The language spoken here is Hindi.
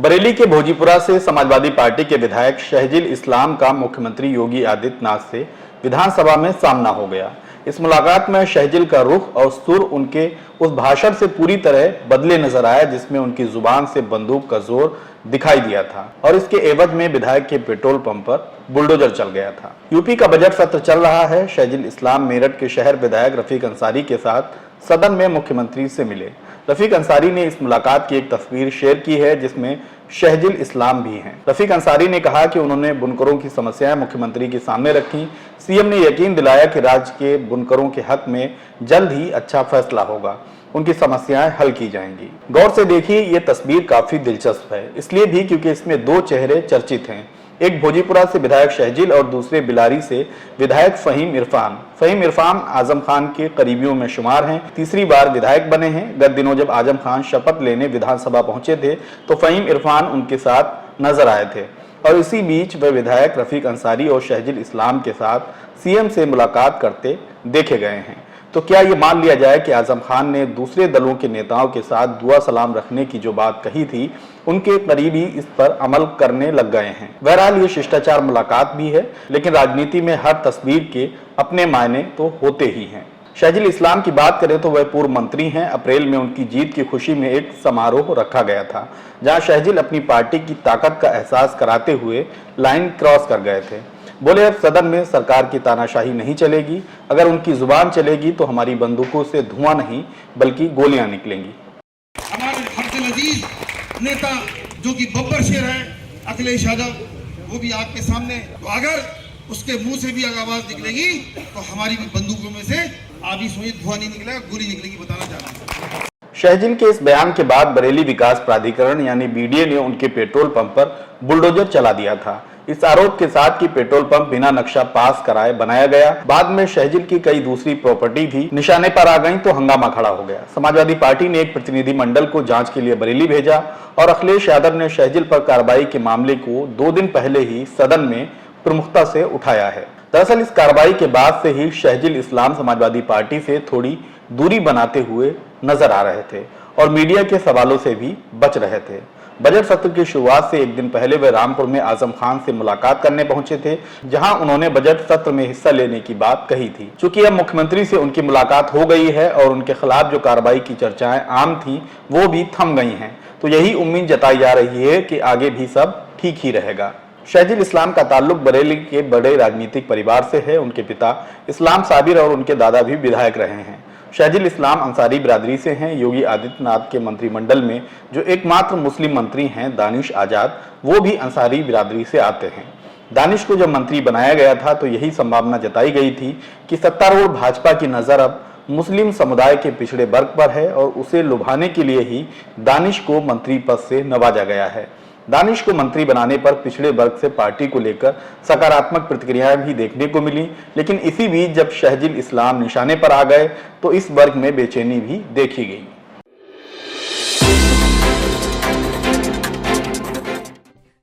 बरेली के भोजीपुरा से समाजवादी पार्टी के विधायक शहजिल इस्लाम का मुख्यमंत्री योगी आदित्यनाथ से विधानसभा में सामना हो गया। इस मुलाकात में शहजिल का रुख और सुर उनके उस भाषण से पूरी तरह बदले नजर आया जिसमें उनकी जुबान से बंदूक का जोर दिखाई दिया था और इसके एवज में विधायक के पेट्रोल पंप पर बुलडोजर चल गया था। यूपी का बजट सत्र चल रहा है। शहजिल इस्लाम मेरठ के शहर विधायक रफीक अंसारी के साथ सदन में मुख्यमंत्री से मिले। रफीक अंसारी ने इस मुलाकात की एक तस्वीर शेयर की है जिसमें शहजिल इस्लाम भी हैं। रफीक अंसारी ने कहा कि उन्होंने बुनकरों की समस्याएं मुख्यमंत्री के सामने रखी। सीएम ने यकीन दिलाया कि राज्य के बुनकरों के हक में जल्द ही अच्छा फैसला होगा, उनकी समस्याएं हल की जाएंगी। गौर से देखिए, ये तस्वीर काफी दिलचस्प है, इसलिए भी क्योंकि इसमें दो चेहरे चर्चित हैं। एक भोजीपुरा से विधायक शहजिल और दूसरे बिलारी से विधायक फहीम इरफान। फहीम इरफान आजम खान के करीबियों में शुमार हैं, तीसरी बार विधायक बने हैं। गत दिनों जब आजम खान शपथ लेने विधानसभा पहुंचे थे तो फहीम इरफान उनके साथ नजर आए थे और इसी बीच वे विधायक रफीक अंसारी और शहजिल इस्लाम के साथ सीएम से मुलाकात करते देखे गए हैं। तो क्या ये मान लिया जाए कि आजम खान ने दूसरे दलों के नेताओं के साथ दुआ सलाम रखने की जो बात कही थी, उनके करीबी इस पर अमल करने लग गए हैं। बहरहाल ये शिष्टाचार मुलाकात भी है, लेकिन राजनीति में हर तस्वीर के अपने मायने तो होते ही हैं। शहजिल इस्लाम की बात करें तो वह पूर्व मंत्री हैं। अप्रैल में उनकी जीत की खुशी में एक समारोह रखा गया था, जहां शहजिल अपनी पार्टी की ताकत का एहसास कराते हुए लाइन क्रॉस कर गए थे। बोले, अब सदन में सरकार की तानाशाही नहीं चलेगी, अगर उनकी जुबान चलेगी तो हमारी बंदूकों से धुआं नहीं बल्कि गोलियां निकलेंगी। हमारे सबसे अजीज नेता जो कि बब्बर शेर है अखिलेश यादव, वो भी आपके सामने, तो अगर उसके मुंह से भी अगर आवाज निकलेगी तो हमारी भी बंदूकों में से आधी सुई धुआं नहीं निकलेगा, गोली निकलेगी, बताना चाह रहा हूं। शहजिल के इस बयान के बाद बरेली विकास प्राधिकरण यानी बीडीए ने उनके पेट्रोल पंप पर बुलडोजर चला दिया था, इस आरोप के साथ कि पेट्रोल पंप बिना नक्शा पास कराए बनाया गया। बाद में शहजिल की कई दूसरी प्रॉपर्टी भी निशाने पर आ गई तो हंगामा खड़ा हो गया। समाजवादी पार्टी ने एक प्रतिनिधि मंडल को जांच के लिए बरेली भेजा और अखिलेश यादव ने शहजिल पर कार्रवाई के मामले को 2 दिन पहले ही सदन में प्रमुखता से उठाया है। दरअसल इस कार्रवाई के बाद से ही शहजिल इस्लाम समाजवादी पार्टी से थोड़ी दूरी बनाते हुए नजर आ रहे थे और मीडिया के सवालों से भी बच रहे थे। बजट सत्र की शुरुआत से एक दिन पहले वे रामपुर में आजम खान से मुलाकात करने पहुंचे थे, जहां उन्होंने बजट सत्र में हिस्सा लेने की बात कही थी। चूंकि अब मुख्यमंत्री से उनकी मुलाकात हो गई है और उनके खिलाफ जो कार्रवाई की चर्चाएं आम थी वो भी थम गई हैं, तो यही उम्मीद जताई जा रही है कि आगे भी सब ठीक ही रहेगा। शहजिल इस्लाम का ताल्लुक बरेली के बड़े राजनीतिक परिवार से है। उनके पिता इस्लाम साबिर और उनके दादा भी विधायक रहे हैं। शहजिल इस्लाम अंसारी बिरादरी से हैं। योगी आदित्यनाथ के मंत्रिमंडल में जो एकमात्र मुस्लिम मंत्री हैं दानिश आजाद, वो भी अंसारी बिरादरी से आते हैं। दानिश को जब मंत्री बनाया गया था तो यही संभावना जताई गई थी कि सत्तारूढ़ भाजपा की नजर अब मुस्लिम समुदाय के पिछड़े वर्ग पर है और उसे लुभाने के लिए ही दानिश को मंत्री पद से नवाजा गया है। दानिश को मंत्री बनाने पर पिछड़े वर्ग से पार्टी को लेकर सकारात्मक प्रतिक्रियाएं भी देखने को मिली, लेकिन इसी बीच जब शहजिल इस्लाम निशाने पर आ गए तो इस वर्ग में बेचैनी भी देखी गई।